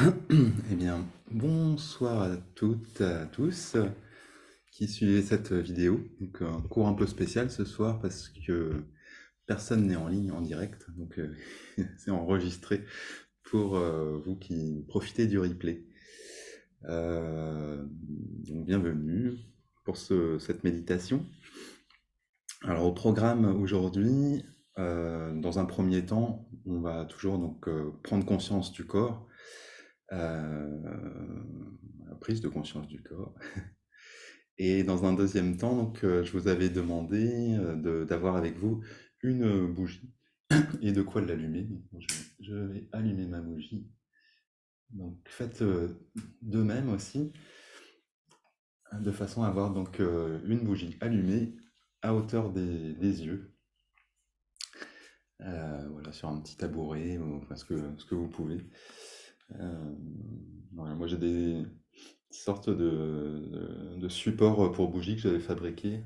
Eh bien, bonsoir à toutes, à tous qui suivez cette vidéo. Donc, un cours un peu spécial ce soir parce que personne n'est en ligne en direct, donc c'est enregistré pour vous qui profitez du replay. Donc, bienvenue pour cette méditation. Alors, au programme aujourd'hui, dans un premier temps, on va toujours donc prendre conscience du corps. La prise de conscience du corps. Et dans un deuxième temps, donc, je vous avais demandé d'avoir avec vous une bougie et de quoi l'allumer. Donc, je vais allumer ma bougie. Donc faites de même aussi, de façon à avoir donc une bougie allumée à hauteur des yeux. Voilà, sur un petit tabouret ou enfin, ce que vous pouvez. Voilà, moi j'ai des sortes de supports pour bougies que j'avais fabriqués.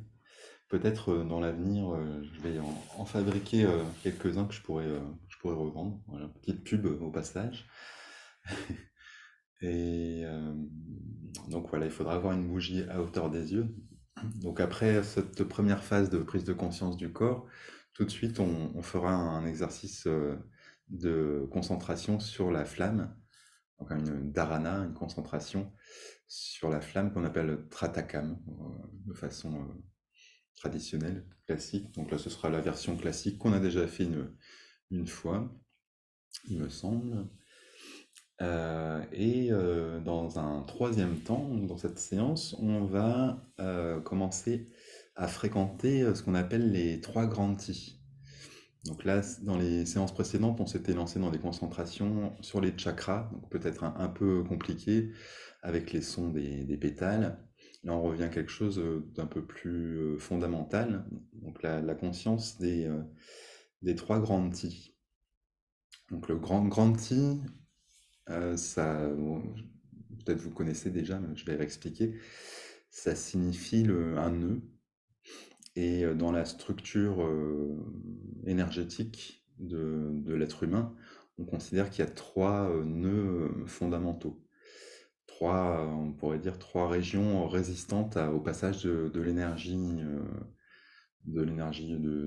Peut-être dans l'avenir, je vais en fabriquer quelques-uns que je pourrais revendre. Voilà, petite pub au passage. Et donc voilà, il faudra avoir une bougie à hauteur des yeux. Donc après cette première phase de prise de conscience du corps, tout de suite on fera un exercice de concentration sur la flamme, donc une dharana, une concentration sur la flamme qu'on appelle tratakam, de façon traditionnelle, classique. Donc là ce sera la version classique qu'on a déjà fait une fois, il me semble. Dans un troisième temps, dans cette séance, on va commencer à fréquenter ce qu'on appelle les trois grandes tis. Donc là, dans les séances précédentes, on s'était lancé dans des concentrations sur les chakras, donc peut-être un peu compliqué avec les sons des pétales. Là, on revient à quelque chose d'un peu plus fondamental, donc la conscience des trois grandes tis. Donc le grand ti, ça, bon, peut-être vous connaissez déjà, mais je vais réexpliquer. Ça signifie un nœud. Et dans la structure énergétique de l'être humain, on considère qu'il y a trois nœuds fondamentaux. On pourrait dire trois régions résistantes au passage de l'énergie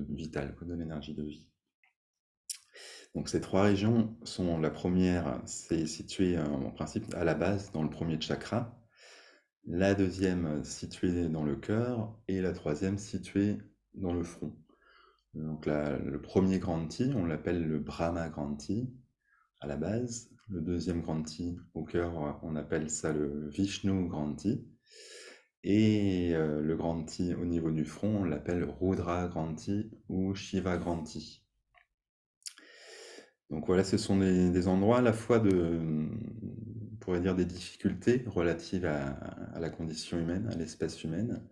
vitale, de l'énergie de vie. Donc ces trois régions sont, la première, c'est situé en principe à la base dans le premier chakra, la deuxième située dans le cœur et la troisième située dans le front. Donc le premier Granthi, on l'appelle le Brahma Granthi à la base. Le deuxième Granthi au cœur, on appelle ça le Vishnu Granthi. Et le Granthi au niveau du front, on l'appelle Rudra Granthi ou Shiva Granthi. Donc voilà, ce sont des endroits à la fois on pourrait dire des difficultés relatives à la condition humaine, à l'espèce humaine.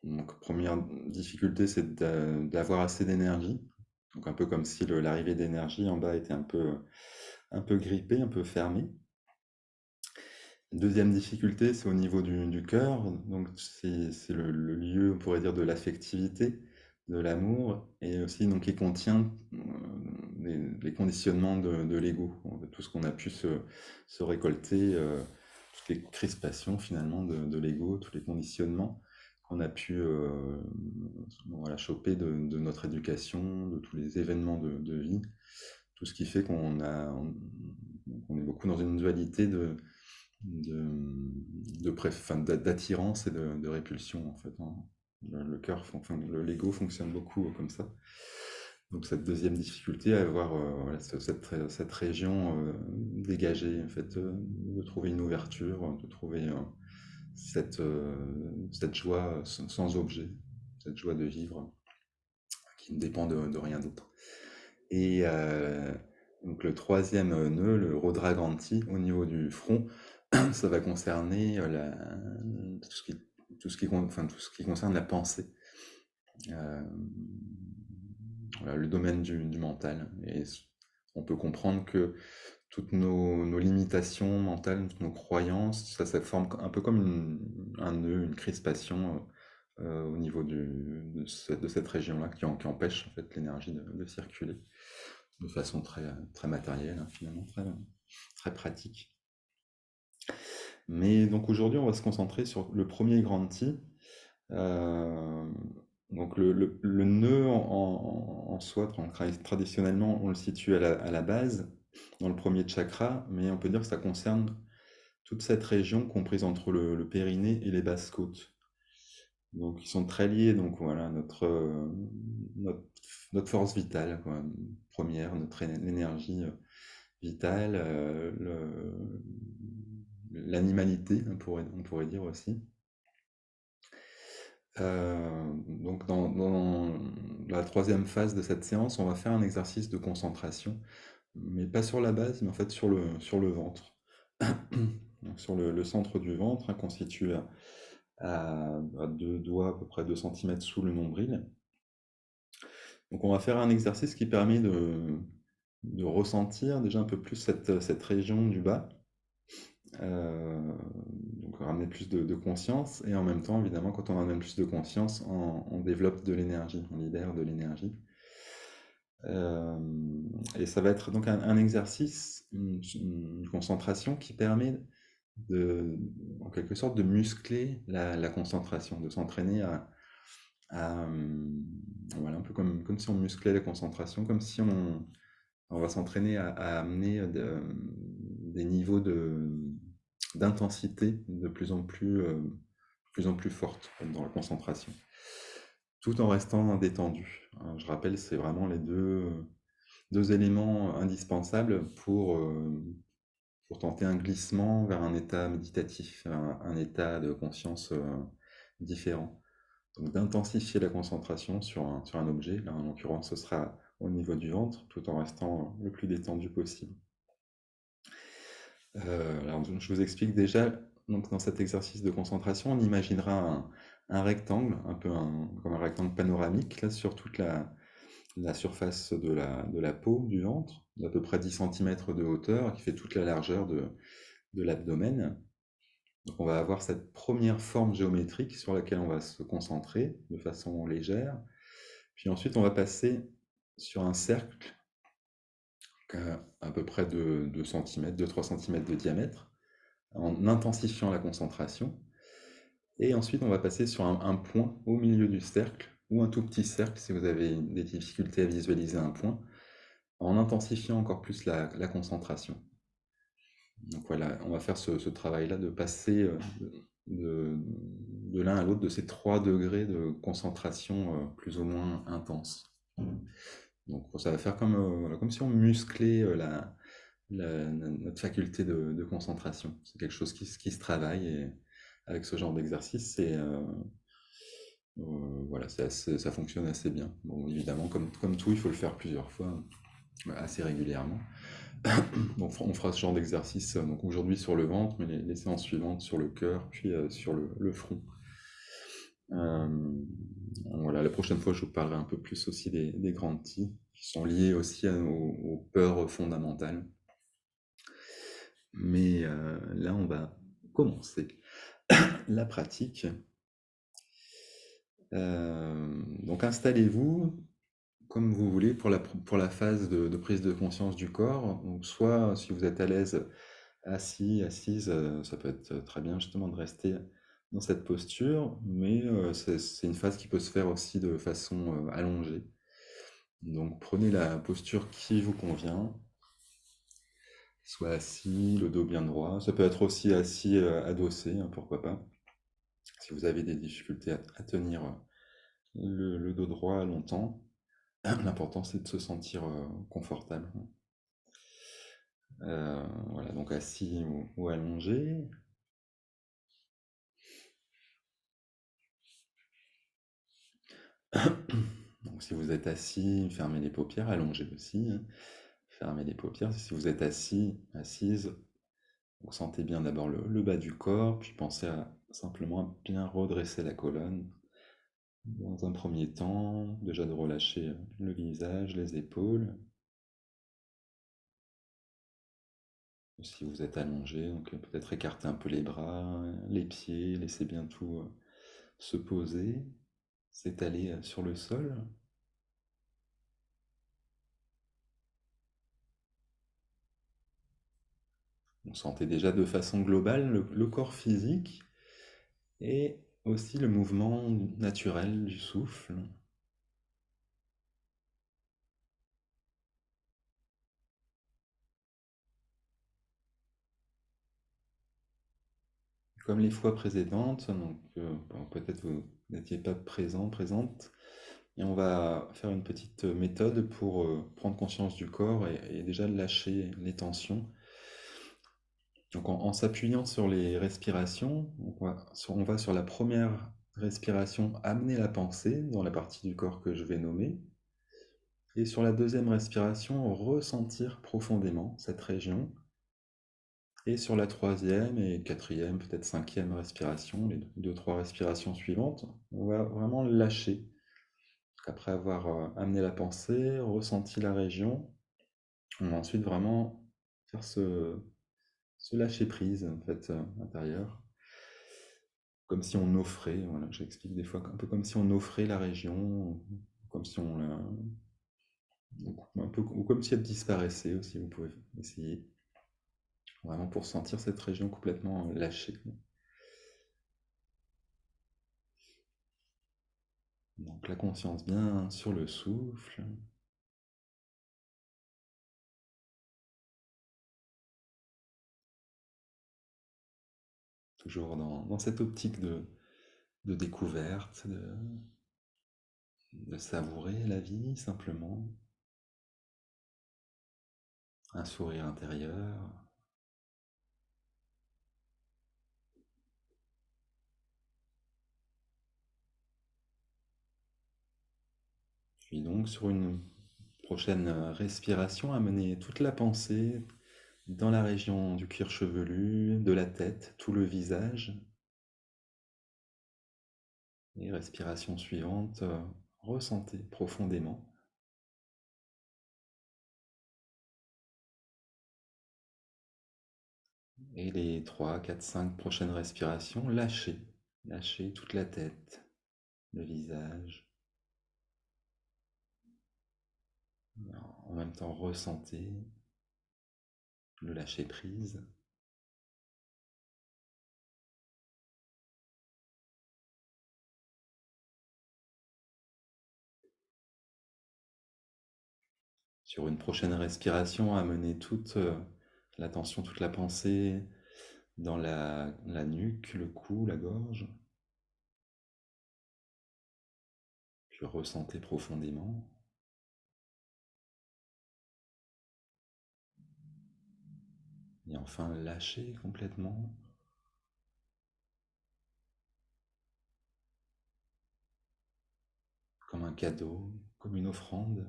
Donc première difficulté, c'est d'avoir assez d'énergie. Donc un peu comme si l'arrivée d'énergie en bas était un peu grippée, un peu fermée. Deuxième difficulté, c'est au niveau du cœur. Donc c'est le lieu, on pourrait dire, de l'affectivité, de l'amour, et aussi donc qui contient les conditionnements de l'ego, de tout ce qu'on a pu se récolter, toutes les crispations finalement de l'ego, tous les conditionnements qu'on a pu voilà, choper de notre éducation, de tous les événements de vie, tout ce qui fait qu'on est beaucoup dans une dualité d'attirance et de répulsion en fait, hein. Le cœur, enfin, l'ego fonctionne beaucoup comme ça. Donc cette deuxième difficulté à avoir voilà, cette région dégagée, en fait, de trouver une ouverture, de trouver cette joie sans objet, cette joie de vivre qui ne dépend de rien d'autre. Et donc le troisième nœud, le Rudra-Granthi, au niveau du front, ça va concerner tout ce qui concerne la pensée, voilà, le domaine du mental. Et on peut comprendre que toutes nos limitations mentales, toutes nos croyances, ça forme un peu comme un nœud, une crispation au niveau de cette région-là qui empêche en fait l'énergie de circuler de façon très matérielle, hein, finalement, très pratique. Mais donc aujourd'hui, on va se concentrer sur le premier grand Ti. Euh, donc le nœud en soi, traditionnellement, on le situe à la base, dans le premier chakra, mais on peut dire que ça concerne toute cette région comprise entre le périnée et les basses côtes. Donc ils sont très liés, donc voilà, notre, notre force vitale, quoi, première, énergie vitale, l'animalité, on pourrait dire aussi. Donc dans la troisième phase de cette séance, on va faire un exercice de concentration, mais pas sur la base, mais en fait sur le ventre. Donc sur le centre du ventre, hein, constitué à deux doigts, à peu près 2 centimètres sous le nombril. Donc on va faire un exercice qui permet de ressentir déjà un peu plus cette région du bas, euh, donc ramener plus de conscience, et en même temps, évidemment, quand on ramène plus de conscience, on développe de l'énergie, on libère de l'énergie. Euh, et ça va être donc un exercice, une concentration qui permet en quelque sorte, de muscler la concentration, de s'entraîner voilà, un peu comme si on musclait la concentration, comme si on va s'entraîner à amener des niveaux d'intensité de plus en plus fortes dans la concentration, tout en restant détendu. Je rappelle, c'est vraiment les deux éléments indispensables pour tenter un glissement vers un état méditatif, un état de conscience différent. Donc d'intensifier la concentration sur un objet, là en l'occurrence ce sera au niveau du ventre, tout en restant le plus détendu possible. Alors je vous explique déjà, donc dans cet exercice de concentration, on imaginera un rectangle, comme un rectangle panoramique, là sur toute la surface de la peau du ventre, d'à peu près 10 centimètres de hauteur, qui fait toute la largeur de l'abdomen. Donc on va avoir cette première forme géométrique sur laquelle on va se concentrer de façon légère. Puis ensuite, on va passer sur un cercle à peu près de 2 cm, 2-3 cm de diamètre, en intensifiant la concentration. Et ensuite, on va passer sur un point au milieu du cercle, ou un tout petit cercle si vous avez des difficultés à visualiser un point, en intensifiant encore plus la concentration. Donc voilà, on va faire ce travail-là de passer de l'un à l'autre de ces 3 degrés de concentration plus ou moins intense. Donc ça va faire comme si on musclait notre faculté de concentration. C'est quelque chose qui se travaille et avec ce genre d'exercice, voilà, ça fonctionne assez bien. Bon, évidemment, comme tout, il faut le faire plusieurs fois, assez régulièrement. Donc on fera ce genre d'exercice donc aujourd'hui sur le ventre, mais les séances suivantes sur le cœur, puis sur le front. Voilà, la prochaine fois, je vous parlerai un peu plus aussi des grands Ti, qui sont liés aussi aux peurs fondamentales. Mais là, on va commencer la pratique. Donc installez-vous comme vous voulez pour la phase de prise de conscience du corps. Donc soit si vous êtes à l'aise assis, assise, ça peut être très bien justement de rester dans cette posture, mais c'est une phase qui peut se faire aussi de façon allongée. Donc prenez la posture qui vous convient, soit assis, le dos bien droit. Ça peut être aussi assis adossé, hein, pourquoi pas. Si vous avez des difficultés à tenir le dos droit longtemps, l'important c'est de se sentir confortable. Voilà, donc assis ou allongé. Donc si vous êtes assis, fermez les paupières, allongez aussi, hein. Fermez les paupières. Si vous êtes assis, assise, vous sentez bien d'abord le bas du corps, puis pensez à simplement bien redresser la colonne. Dans un premier temps, déjà de relâcher le visage, les épaules. Si vous êtes allongé, donc peut-être écarter un peu les bras, les pieds, laissez bien tout se poser, s'étaler sur le sol. On sentait déjà de façon globale le corps physique et aussi le mouvement naturel du souffle. Comme les fois précédentes, donc bon, peut-être vous n'étiez pas présent, présente, et on va faire une petite méthode pour prendre conscience du corps et déjà lâcher les tensions. Donc en s'appuyant sur les respirations, on va sur la première respiration amener la pensée dans la partie du corps que je vais nommer, et sur la deuxième respiration ressentir profondément cette région, et sur la troisième et quatrième, peut-être cinquième respiration, les deux, trois respirations suivantes, on va vraiment lâcher. Après avoir amené la pensée, ressenti la région, on va ensuite vraiment faire ce lâcher prise en fait intérieur, comme si on offrait. Voilà, j'explique des fois un peu comme si on offrait la région, comme si on un peu ou comme si elle disparaissait aussi. Vous pouvez essayer vraiment pour sentir cette région complètement lâchée. Donc la conscience bien sur le souffle, toujours dans cette optique de découverte, de savourer la vie simplement, un sourire intérieur. Puis donc sur une prochaine respiration, amener toute la pensée dans la région du cuir chevelu, de la tête, tout le visage. Et respiration suivante, ressentez profondément. Et les 3, 4, 5 prochaines respirations, lâchez. Lâchez toute la tête, le visage. En même temps, ressentez le lâcher prise. Sur une prochaine respiration, amenez toute l'attention, toute la pensée dans la nuque, le cou, la gorge. Puis ressentez profondément. Et enfin, lâchez complètement, comme un cadeau, comme une offrande,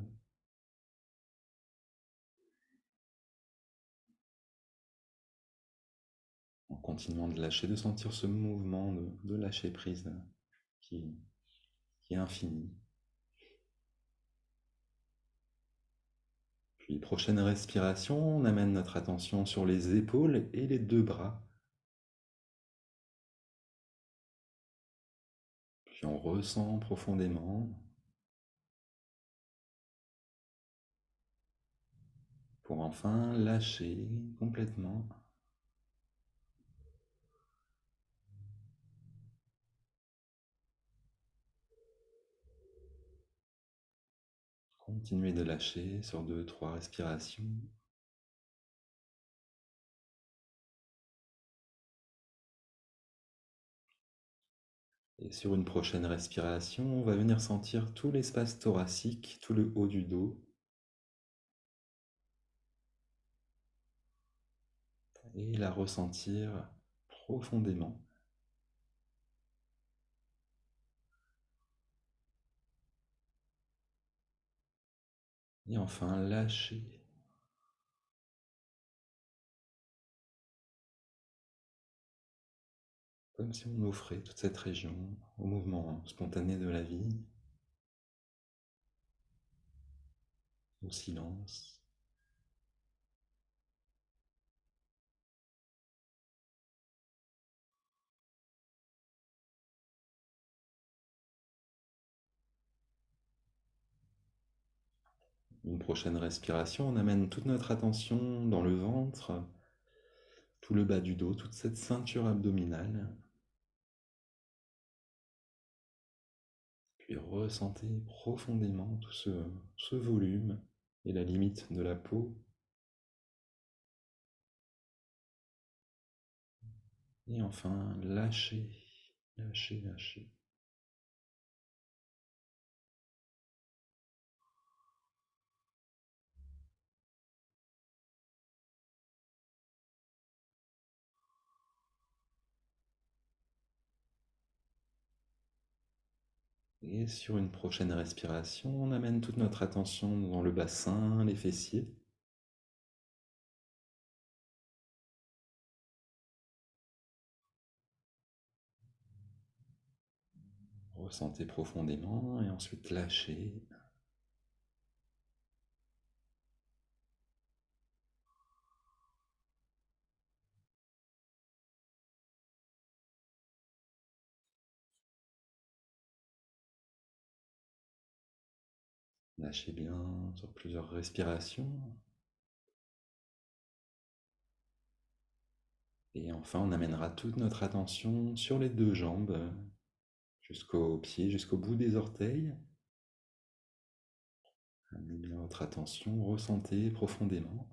en continuant de lâcher, de sentir ce mouvement de lâcher prise qui, qui est infini. Puis, prochaine respiration, on amène notre attention sur les épaules et les deux bras. Puis on ressent profondément pour enfin lâcher complètement. Continuez de lâcher sur deux, trois respirations. Et sur une prochaine respiration, on va venir sentir tout l'espace thoracique, tout le haut du dos, et la ressentir profondément. Et enfin, lâcher, comme si on offrait toute cette région au mouvement spontané de la vie, au silence. Une prochaine respiration, on amène toute notre attention dans le ventre, tout le bas du dos, toute cette ceinture abdominale. Puis ressentez profondément tout ce volume et la limite de la peau. Et enfin, lâchez, lâchez, lâchez. Et sur une prochaine respiration, on amène toute notre attention dans le bassin, les fessiers. Ressentez profondément et ensuite lâchez. Lâchez bien sur plusieurs respirations. Et enfin, on amènera toute notre attention sur les deux jambes, jusqu'aux pieds, jusqu'au bout des orteils. Amenez bien votre attention, ressentez profondément.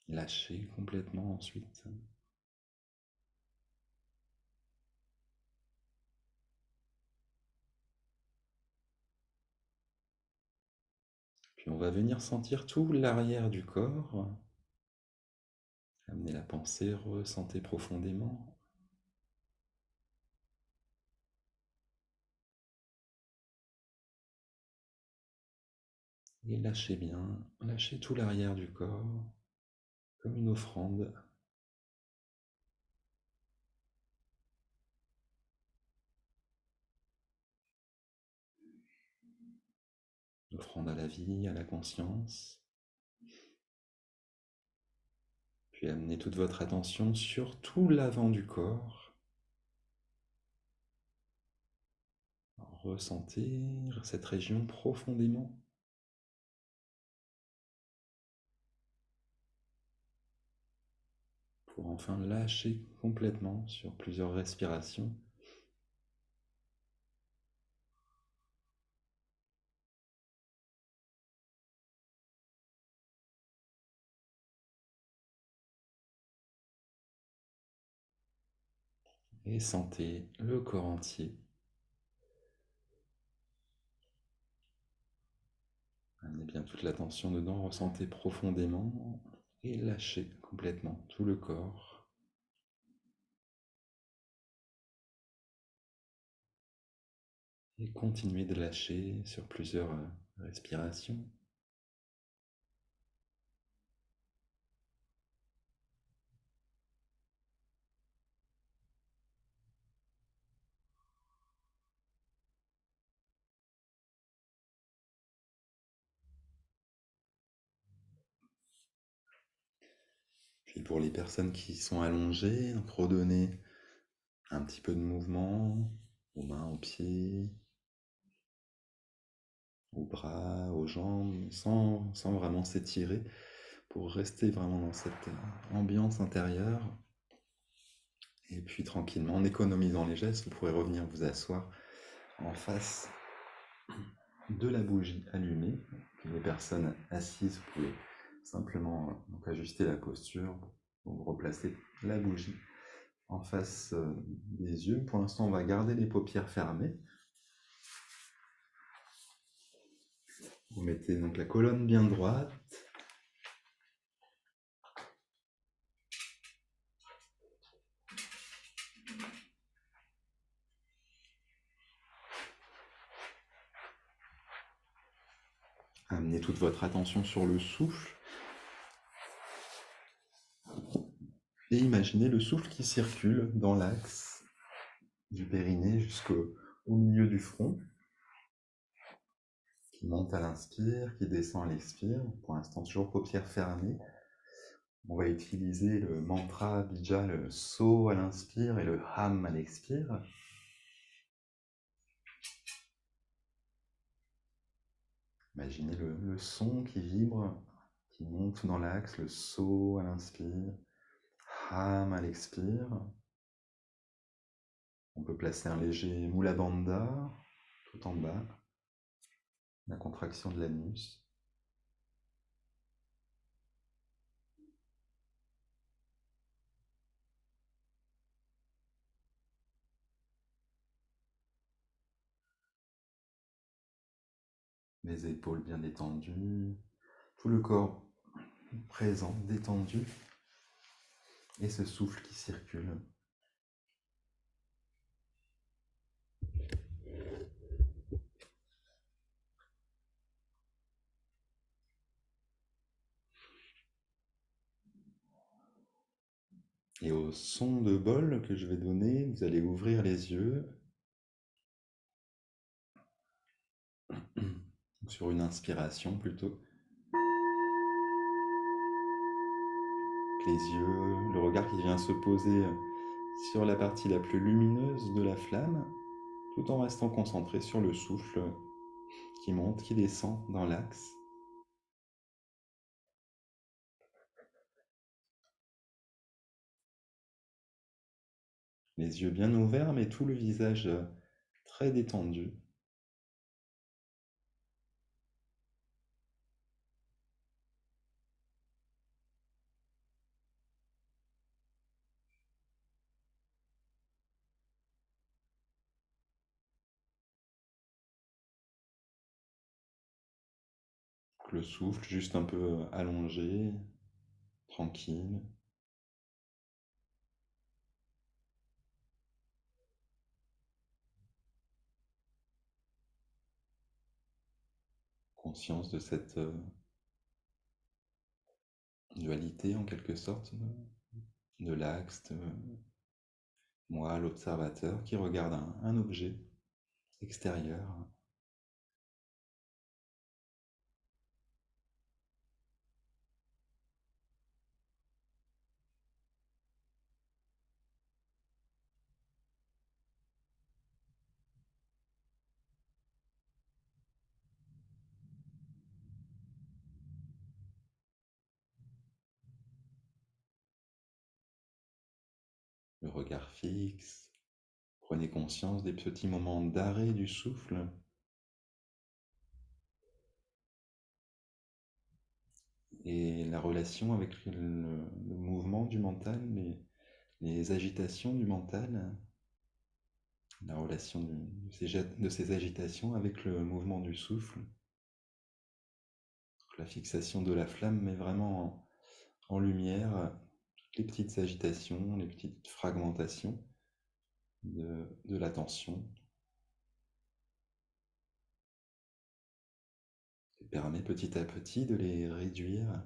Lâchez complètement ensuite. Puis on va venir sentir tout l'arrière du corps. Amenez la pensée, ressentez profondément. Et lâchez bien, lâchez tout l'arrière du corps, comme une offrande. Une offrande à la vie, à la conscience. Puis amenez toute votre attention sur tout l'avant du corps. Ressentez cette région profondément. Pour enfin lâcher complètement sur plusieurs respirations. Et sentez le corps entier. Amenez bien toute l'attention dedans, ressentez profondément et lâchez complètement tout le corps. Et continuez de lâcher sur plusieurs respirations. Puis pour les personnes qui sont allongées, donc redonnez un petit peu de mouvement aux mains, aux pieds, aux bras, aux jambes, sans vraiment s'étirer, pour rester vraiment dans cette ambiance intérieure. Et puis tranquillement, en économisant les gestes, vous pourrez revenir vous asseoir en face de la bougie allumée. Puis les personnes assises, vous pouvez simplement donc ajuster la posture, donc replacer la bougie en face des yeux. Pour l'instant, on va garder les paupières fermées. Vous mettez donc la colonne bien droite. Amenez toute votre attention sur le souffle. Et imaginez le souffle qui circule dans l'axe du périnée jusqu'au milieu du front, qui monte à l'inspire, qui descend à l'expire. Pour l'instant, toujours paupières fermées. On va utiliser le mantra bija, le so à l'inspire et le ham à l'expire. Imaginez le son qui vibre, qui monte dans l'axe, le saut à l'inspire, ham à l'expire. On peut placer un léger mula bandha tout en bas, la contraction de l'anus. Les épaules bien détendues, tout le corps présent, détendu, et ce souffle qui circule. Et au son de bol que je vais donner, vous allez ouvrir les yeux sur une inspiration plutôt. Les yeux, le regard qui vient se poser sur la partie la plus lumineuse de la flamme, tout en restant concentré sur le souffle qui monte, qui descend dans l'axe. Les yeux bien ouverts, mais tout le visage très détendu. Le souffle juste un peu allongé, tranquille. Conscience de cette dualité en quelque sorte, de l'axe, de moi, l'observateur, qui regarde un objet extérieur. Le regard fixe. Prenez conscience des petits moments d'arrêt du souffle et la relation avec le mouvement du mental, les agitations du mental, la relation de ces agitations avec le mouvement du souffle. La fixation de la flamme met vraiment en lumière toutes les petites agitations, les petites fragmentations de l'attention, et permet petit à petit de les réduire.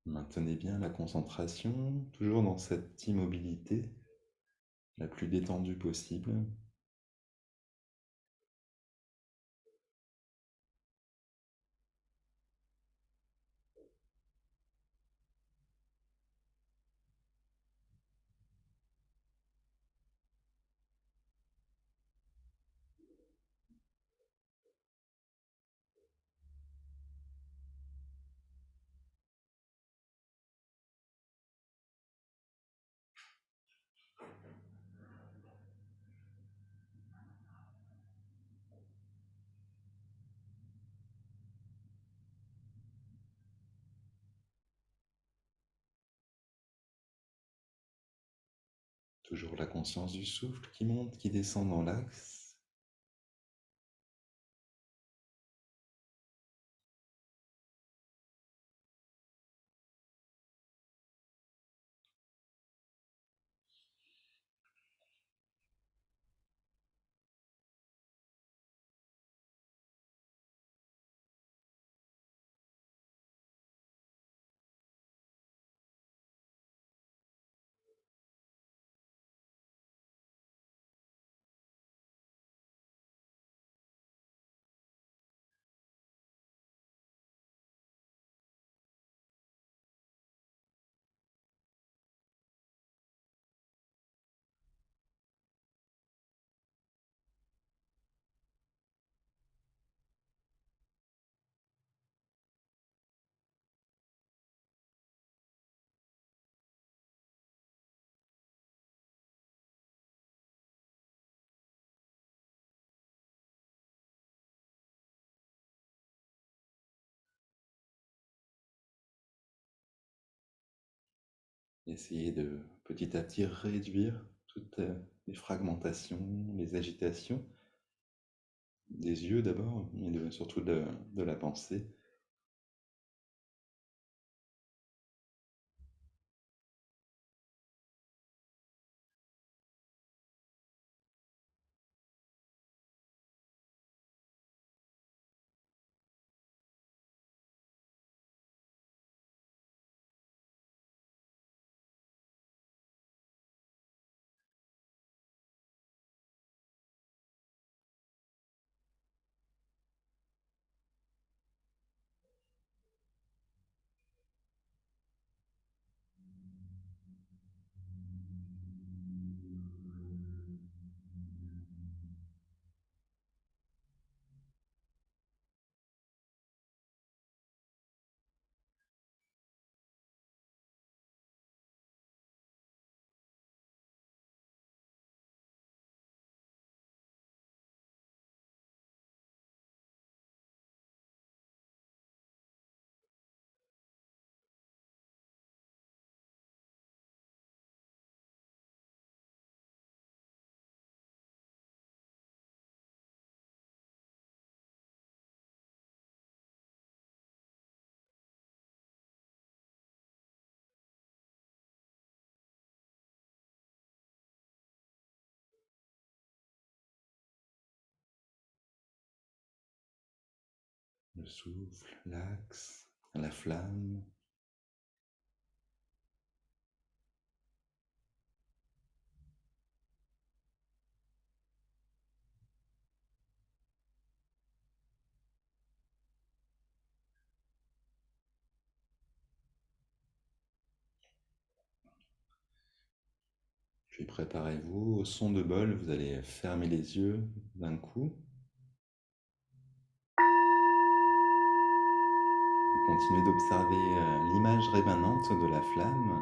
Maintenez bien la concentration, toujours dans cette immobilité la plus détendue possible. Toujours la conscience du souffle qui monte, qui descend dans l'axe. Essayez de petit à petit réduire toutes les fragmentations, les agitations des yeux d'abord, mais surtout de la pensée. Le souffle, l'axe, la flamme. Puis préparez-vous au son de bol, vous allez fermer les yeux d'un coup et continuer d'observer l'image rémanente de la flamme,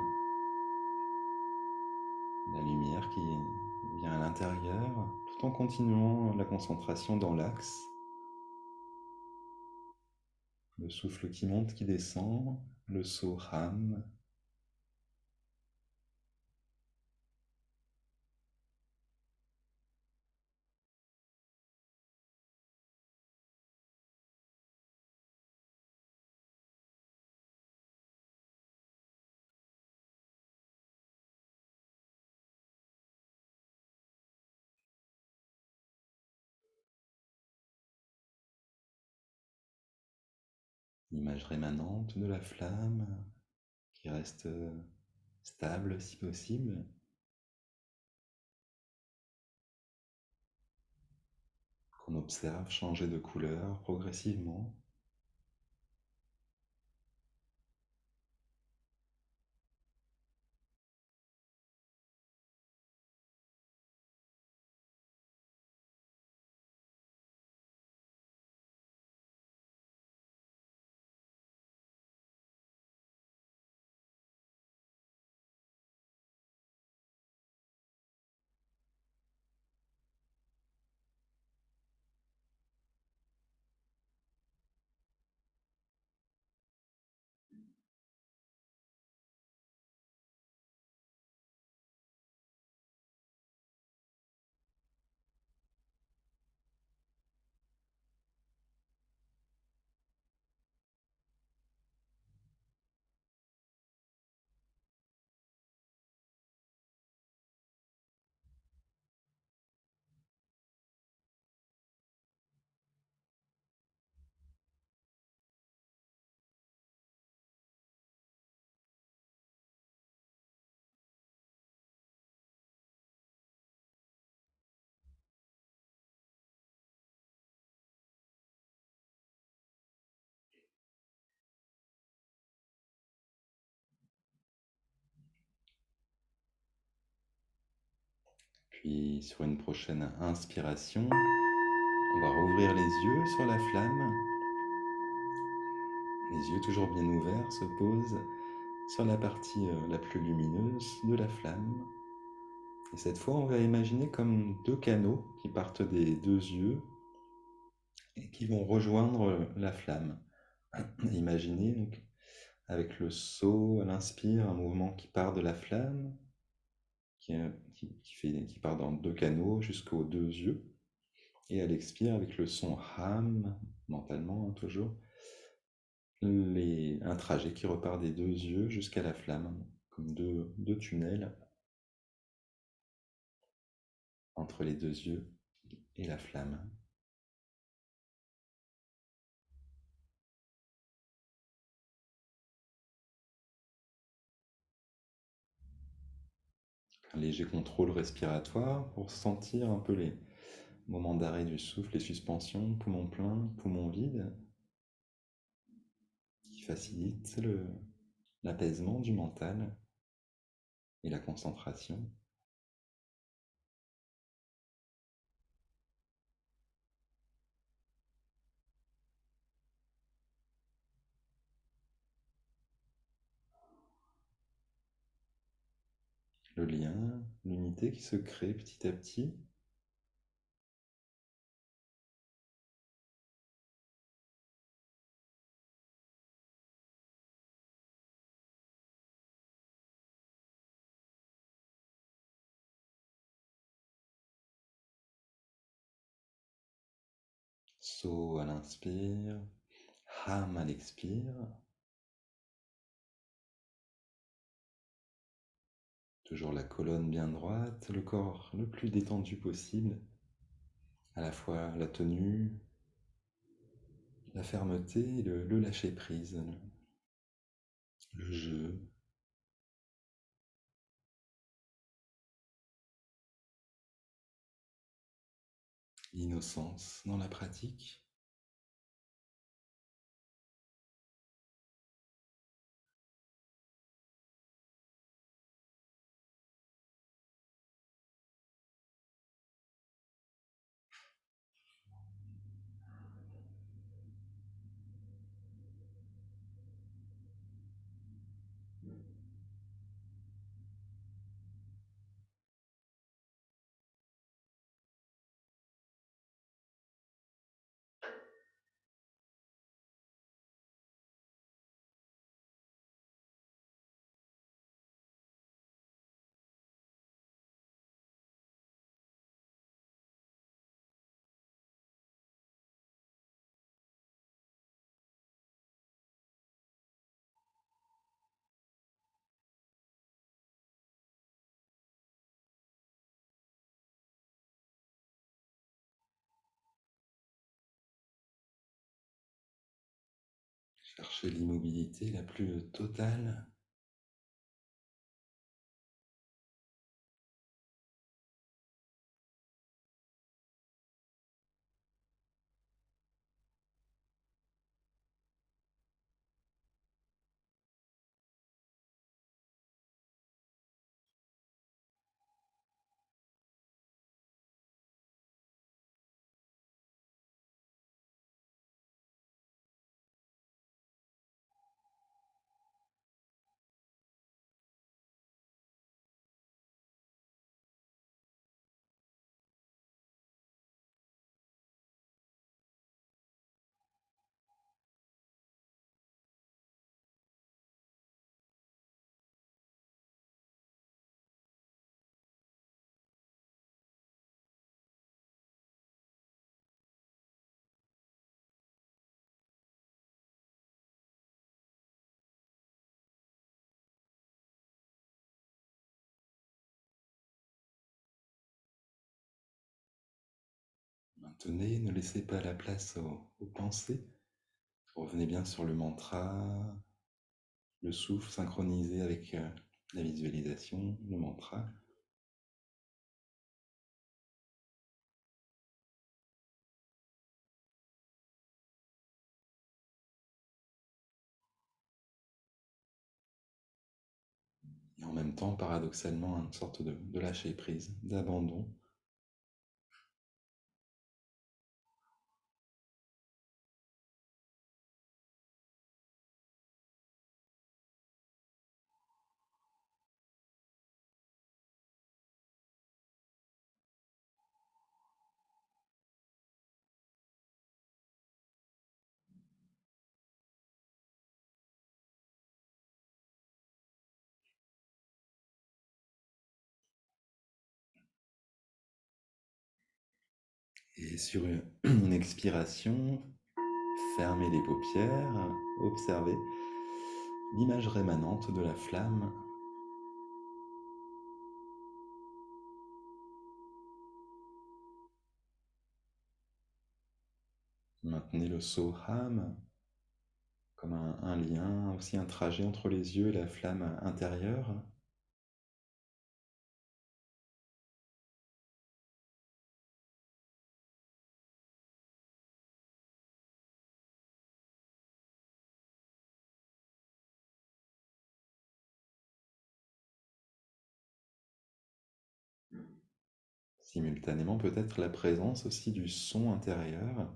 la lumière qui vient à l'intérieur, tout en continuant la concentration dans l'axe, le souffle qui monte, qui descend, le saut Ham. L'image rémanente de la flamme qui reste stable si possible. Qu'on observe changer de couleur progressivement. Puis sur une prochaine inspiration, on va rouvrir les yeux sur la flamme. Les yeux toujours bien ouverts se posent sur la partie la plus lumineuse de la flamme. Et cette fois, on va imaginer comme deux canaux qui partent des deux yeux et qui vont rejoindre la flamme. Imaginez donc avec le saut à l'inspire, un mouvement qui part de la flamme, qui part dans deux canaux jusqu'aux deux yeux. Et à l'expire, avec le son ham, mentalement hein, toujours, un trajet qui repart des deux yeux jusqu'à la flamme, comme deux tunnels entre les deux yeux et la flamme. Un léger contrôle respiratoire pour sentir un peu les moments d'arrêt du souffle, les suspensions, poumon plein, poumon vide, qui facilitent l'apaisement du mental et la concentration. Le lien, l'unité qui se crée petit à petit. So à l'inspire, ham à l'expire. Toujours la colonne bien droite, le corps le plus détendu possible, à la fois la tenue, la fermeté, le lâcher prise, le jeu, l'innocence dans la pratique. Chercher l'immobilité la plus totale. Maintenez, ne laissez pas la place aux pensées. Revenez bien sur le mantra, le souffle synchronisé avec la visualisation, le mantra. Et en même temps, paradoxalement, une sorte de lâcher prise, d'abandon. Et sur une expiration, fermez les paupières, observez l'image rémanente de la flamme. Maintenez le Soham comme un lien, aussi un trajet entre les yeux et la flamme intérieure. Simultanément, peut-être la présence aussi du son intérieur.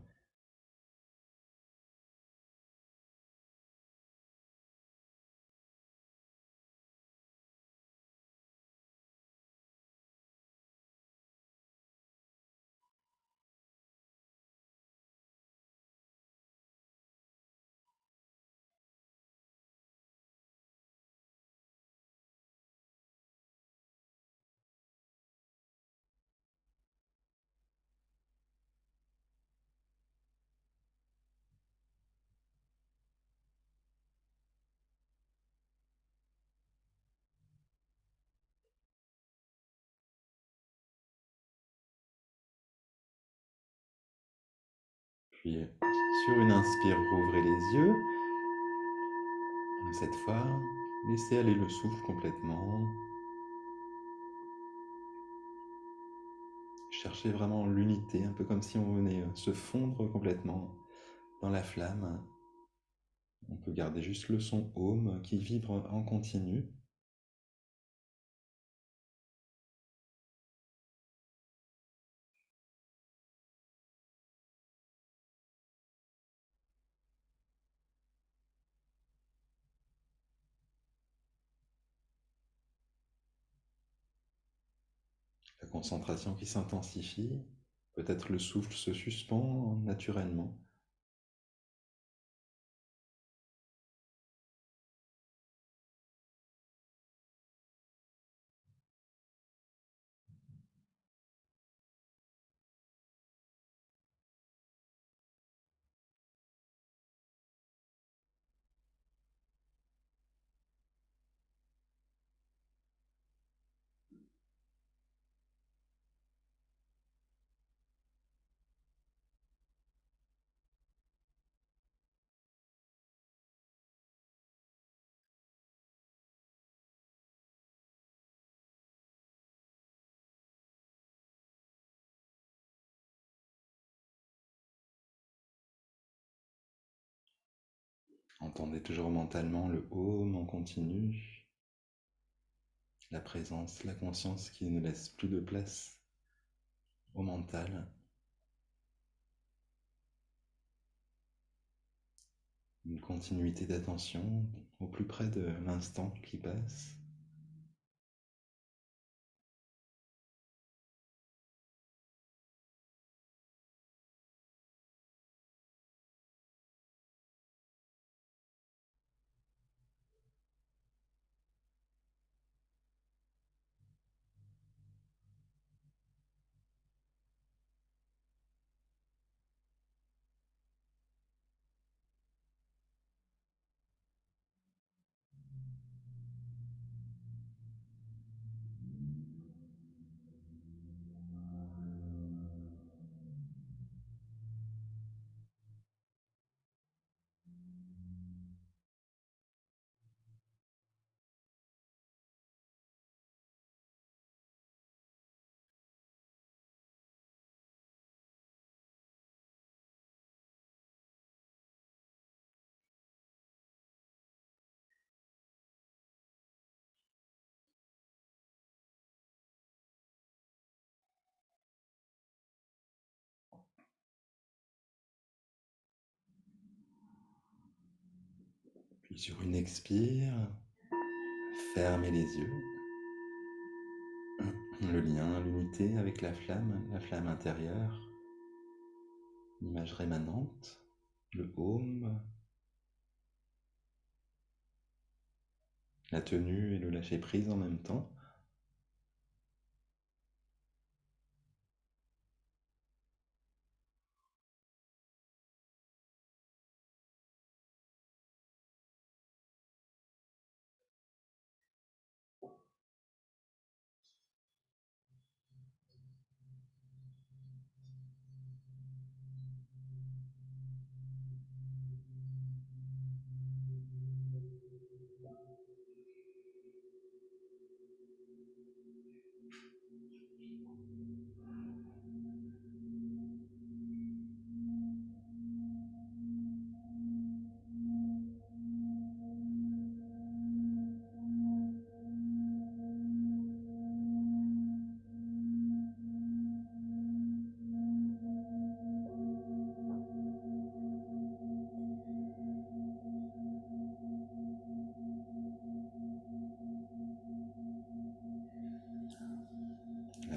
Puis, sur une inspire, rouvrez les yeux. Cette fois, laissez aller le souffle complètement. Cherchez vraiment l'unité, un peu comme si on venait se fondre complètement dans la flamme. On peut garder juste le son Om qui vibre en continu. La concentration qui s'intensifie. Peut-être le souffle se suspend naturellement. Entendez toujours mentalement le Om en continu. La présence, la conscience qui ne laisse plus de place au mental. Une continuité d'attention au plus près de l'instant qui passe. Puis sur une expire, fermez les yeux. Le lien, l'unité avec la flamme intérieure, l'image rémanente, le Om, la tenue et le lâcher prise en même temps.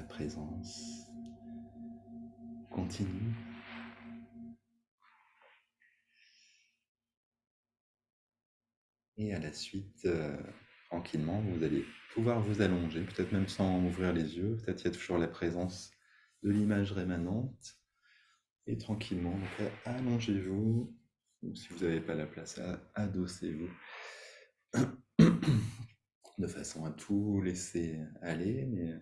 présence. Continue. Et à la suite, tranquillement, vous allez pouvoir vous allonger, peut-être même sans ouvrir les yeux. Peut-être il y a toujours la présence de l'image rémanente. Et tranquillement, donc, allongez-vous. Ou si vous n'avez pas la place, adossez-vous. De façon à tout laisser aller, mais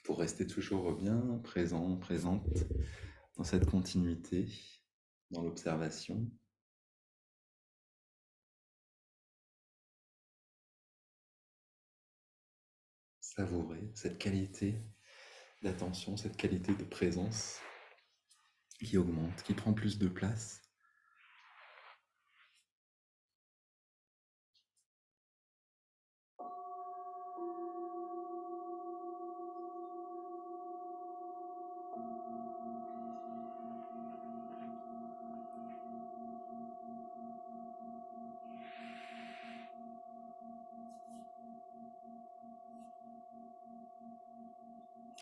pour rester toujours bien présent, présente dans cette continuité, dans l'observation. Savourer cette qualité d'attention, cette qualité de présence qui augmente, qui prend plus de place.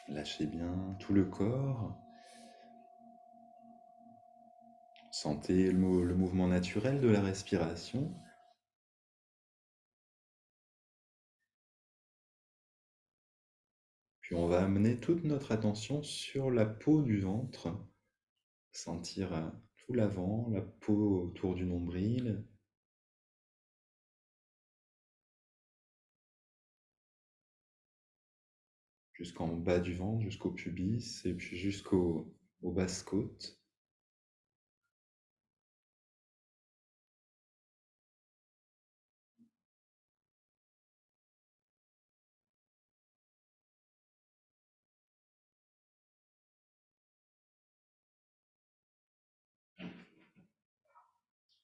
Lâchez bien tout le corps. Sentez le mouvement naturel de la respiration. Puis on va amener toute notre attention sur la peau du ventre. Sentir tout l'avant, la peau autour du nombril, jusqu'en bas du ventre, jusqu'au pubis, et puis aux basses côtes.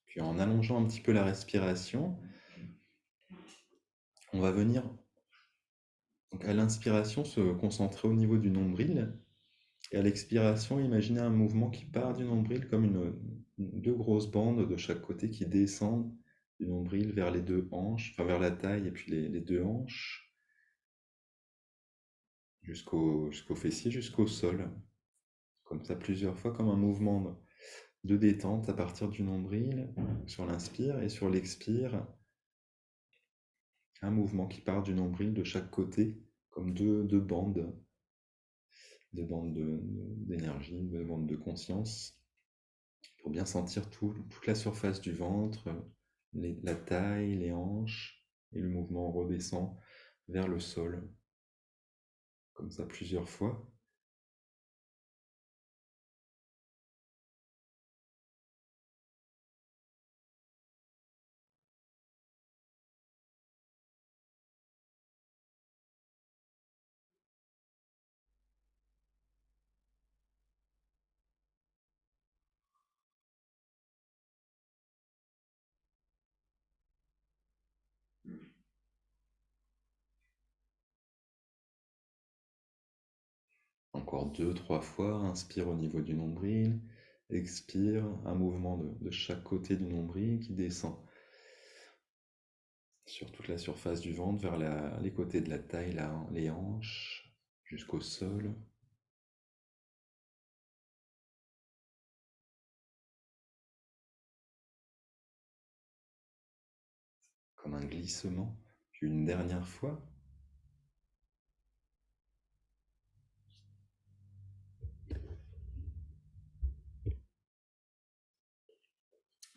Puis en allongeant un petit peu la respiration, on va venir donc à l'inspiration se concentrer au niveau du nombril, et à l'expiration, imaginez un mouvement qui part du nombril comme deux grosses bandes de chaque côté qui descendent du nombril vers les deux hanches, enfin vers la taille et puis les deux hanches, jusqu'au fessier, jusqu'au sol. Comme ça plusieurs fois, comme un mouvement de détente à partir du nombril sur l'inspire, et sur l'expire, un mouvement qui part du nombril de chaque côté, comme deux bandes, d'énergie, deux bandes de conscience, pour bien sentir toute la surface du ventre, la taille, les hanches, et le mouvement redescend vers le sol, comme ça plusieurs fois. Encore deux, trois fois, inspire au niveau du nombril, expire, un mouvement de chaque côté du nombril qui descend sur toute la surface du ventre, vers les côtés de la taille, les hanches, jusqu'au sol. Comme un glissement. Puis une dernière fois.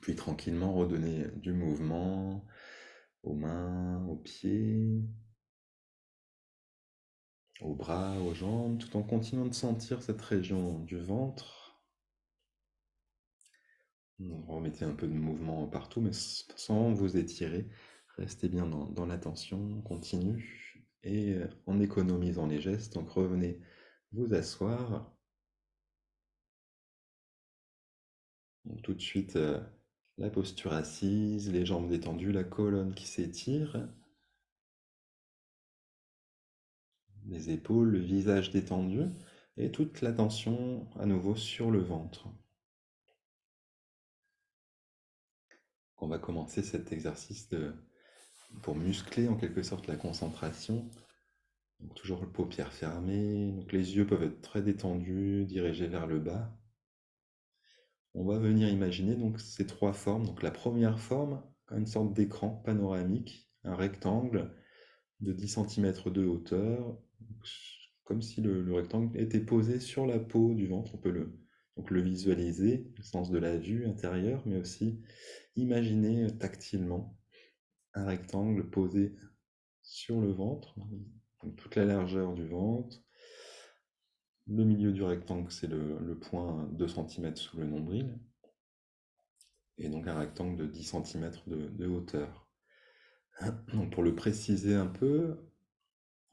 Puis tranquillement redonner du mouvement aux mains, aux pieds, aux bras, aux jambes, tout en continuant de sentir cette région du ventre. Remettez un peu de mouvement partout, mais sans vous étirer. Restez bien dans l'attention, continue. Et en économisant les gestes, donc revenez vous asseoir. Donc tout de suite, la posture assise, les jambes détendues, la colonne qui s'étire, les épaules, le visage détendu, et toute l'attention à nouveau sur le ventre. On va commencer cet exercice pour muscler en quelque sorte la concentration. Donc toujours le paupière fermée, donc les yeux peuvent être très détendus, dirigés vers le bas. On va venir imaginer donc ces trois formes. Donc la première forme, une sorte d'écran panoramique, un rectangle de 10 cm de hauteur, comme si le rectangle était posé sur la peau du ventre. On peut donc le visualiser, le sens de la vue intérieure, mais aussi imaginer tactilement un rectangle posé sur le ventre, donc toute la largeur du ventre. Le milieu du rectangle, c'est le point 2 cm sous le nombril, et donc un rectangle de 10 cm de hauteur. Donc pour le préciser un peu,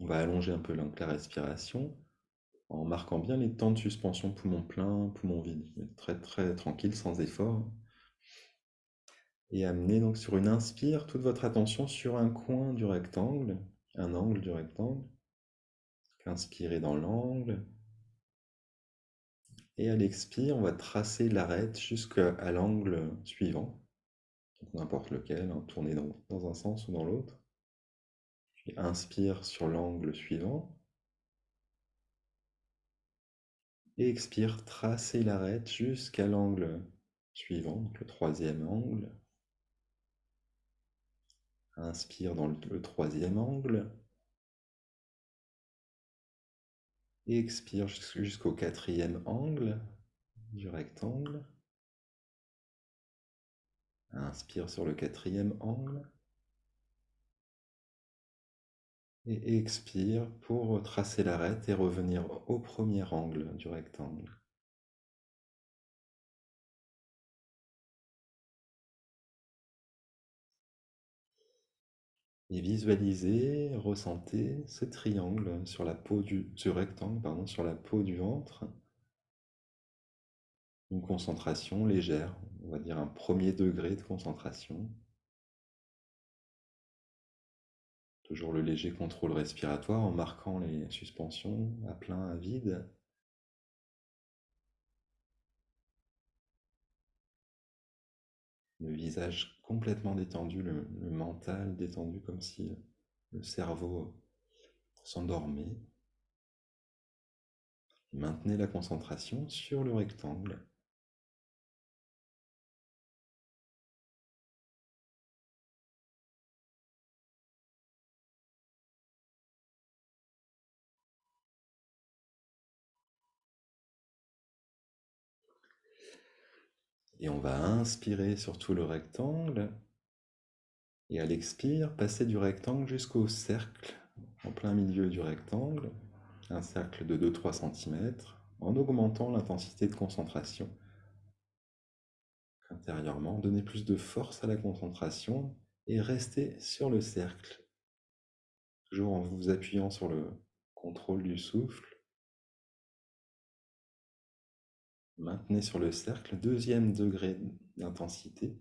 on va allonger un peu la respiration en marquant bien les temps de suspension poumon plein, poumon vide, très très tranquille, sans effort. Et amener donc sur une inspire toute votre attention sur un coin du rectangle, un angle du rectangle. Inspirez dans l'angle. Et à l'expire, on va tracer l'arête jusqu'à l'angle suivant, donc n'importe lequel, hein, tourner dans un sens ou dans l'autre. Puis inspire sur l'angle suivant. Et expire, tracez l'arête jusqu'à l'angle suivant, donc le troisième angle. Inspire dans le troisième angle. Et expire jusqu'au quatrième angle du rectangle. Inspire sur le quatrième angle. Et expire pour tracer l'arête et revenir au premier angle du rectangle. Et visualisez, ressentez ce triangle sur la peau ce rectangle, pardon, sur la peau du ventre. Une concentration légère, on va dire un premier degré de concentration. Toujours le léger contrôle respiratoire en marquant les suspensions à plein, à vide. Le visage complètement détendu, le mental détendu comme si le cerveau s'endormait. Maintenez la concentration sur le rectangle. Et on va inspirer sur tout le rectangle. Et à l'expire, passer du rectangle jusqu'au cercle, en plein milieu du rectangle, un cercle de 2-3 cm, en augmentant l'intensité de concentration. Intérieurement, donnez plus de force à la concentration et restez sur le cercle, toujours en vous appuyant sur le contrôle du souffle. Maintenez sur le cercle, deuxième degré d'intensité.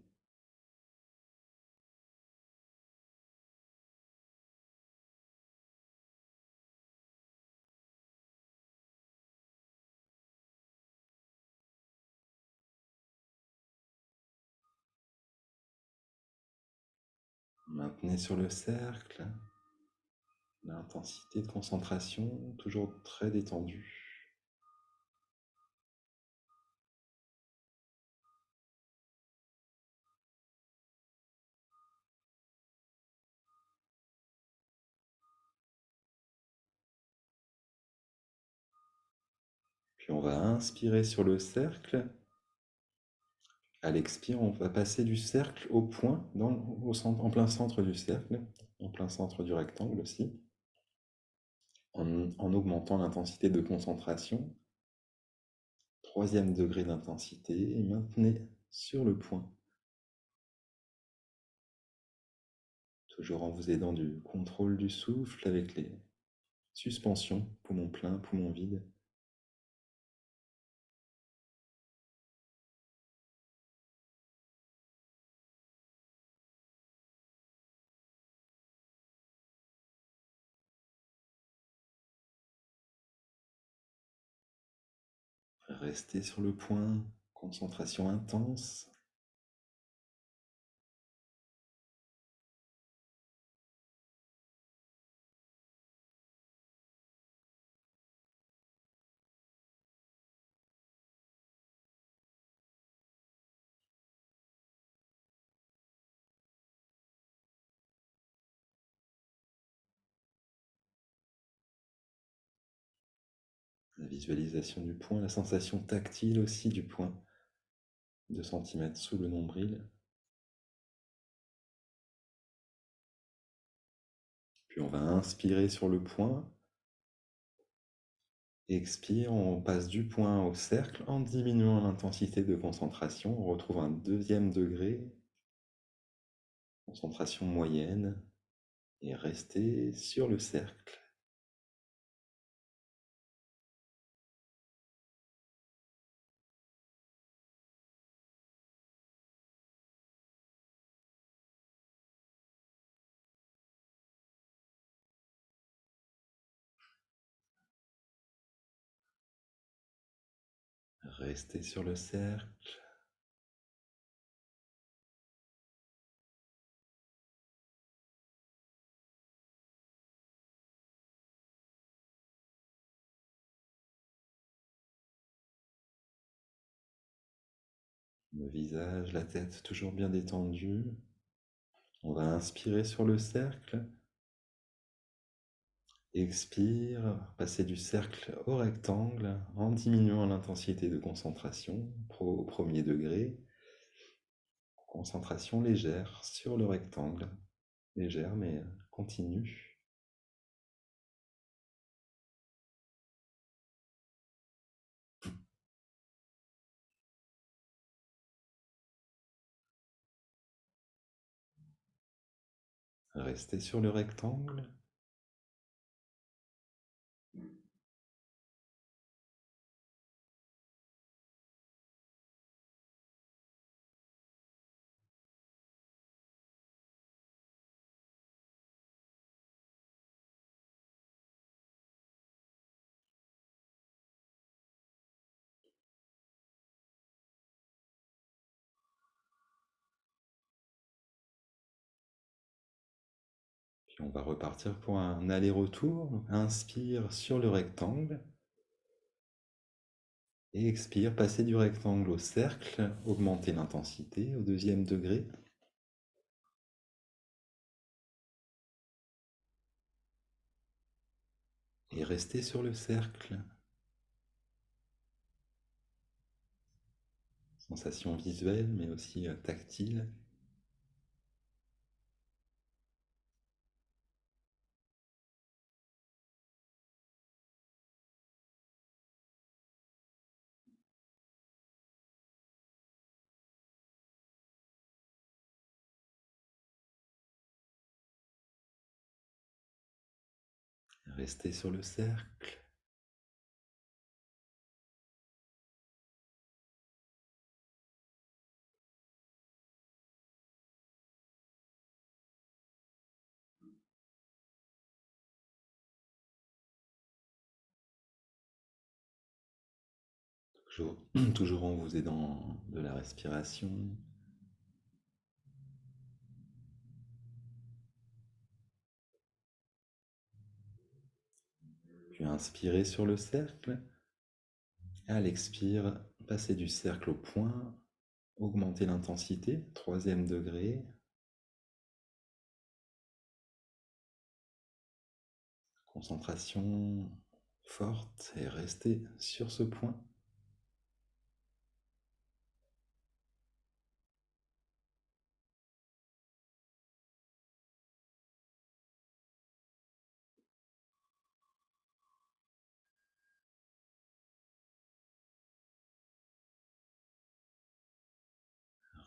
Maintenez sur le cercle, l'intensité de concentration toujours très détendue. Puis on va inspirer sur le cercle. À l'expire, on va passer du cercle au point, en plein centre du cercle, en plein centre du rectangle aussi, en augmentant l'intensité de concentration. Troisième degré d'intensité, et maintenez sur le point. Toujours en vous aidant du contrôle du souffle avec les suspensions, poumon plein, poumon vide. Restez sur le point, concentration intense. visualisation du point, la sensation tactile aussi du point, 2 cm sous le nombril. Puis on va inspirer sur le point. Expire, on passe du point au cercle en diminuant l'intensité de concentration. On retrouve un deuxième degré, concentration moyenne, et rester sur le cercle. Rester sur le cercle. Le visage, la tête toujours bien détendue. On va inspirer sur le cercle. Expire, passer du cercle au rectangle en diminuant l'intensité de concentration au premier degré. Concentration légère sur le rectangle. Légère mais continue. Rester sur le rectangle. Puis on va repartir pour un aller-retour. Inspire sur le rectangle. Et expire, passer du rectangle au cercle, augmenter l'intensité au deuxième degré. Et rester sur le cercle. Sensation visuelle mais aussi tactile. Rester sur le cercle. Toujours, toujours en vous aidant de la respiration. Puis inspirez sur le cercle. À l'expire, passez du cercle au point, augmentez l'intensité, troisième degré. Concentration forte et restez sur ce point.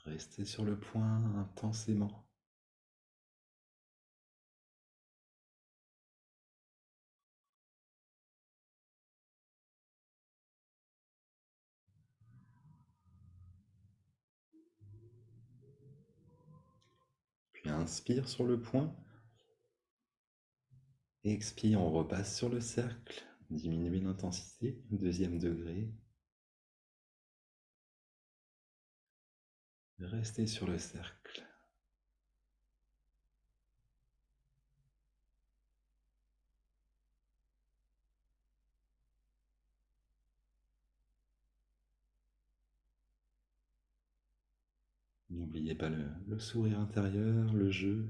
Restez sur le point intensément. Puis inspire sur le point. Expire, on repasse sur le cercle. Diminuez l'intensité, deuxième degré. Restez sur le cercle. N'oubliez pas le sourire intérieur, le jeu.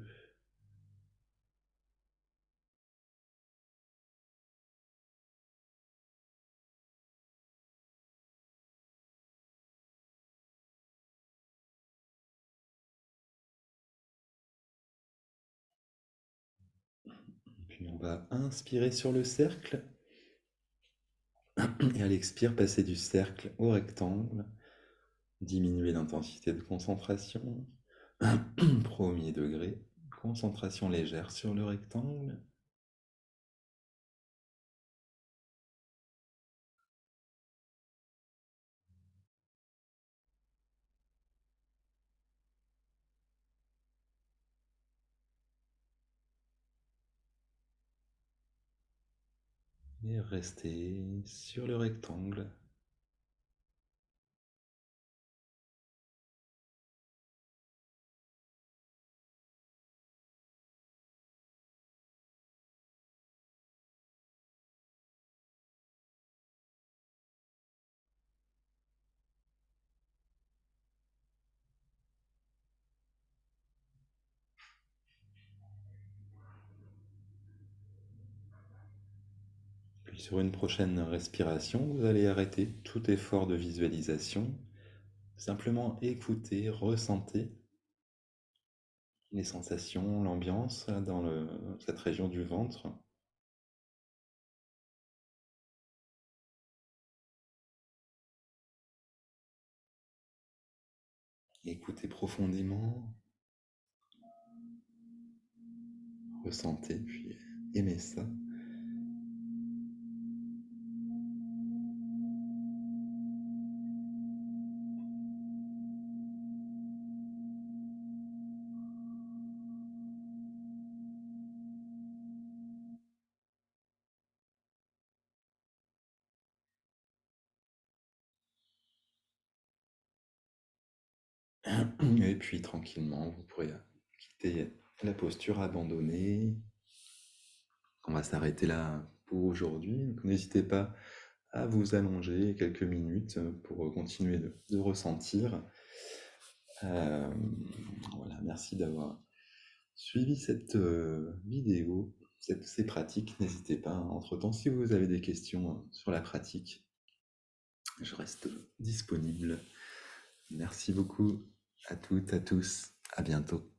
Puis on va inspirer sur le cercle et à l'expire, passer du cercle au rectangle, diminuer l'intensité de concentration. Premier degré, concentration légère sur le rectangle. Et rester sur le rectangle. Puis sur une prochaine respiration, vous allez arrêter tout effort de visualisation. Simplement écoutez, ressentez les sensations, l'ambiance dans cette région du ventre. Écoutez profondément, ressentez, puis aimez ça. Et puis tranquillement, vous pourrez quitter la posture abandonnée. On va s'arrêter là pour aujourd'hui. Donc, n'hésitez pas à vous allonger quelques minutes pour continuer de ressentir. Euh, voilà, merci d'avoir suivi cette vidéo, ces pratiques. N'hésitez pas, entre-temps, si vous avez des questions sur la pratique, je reste disponible. Merci beaucoup à toutes, à tous. À bientôt.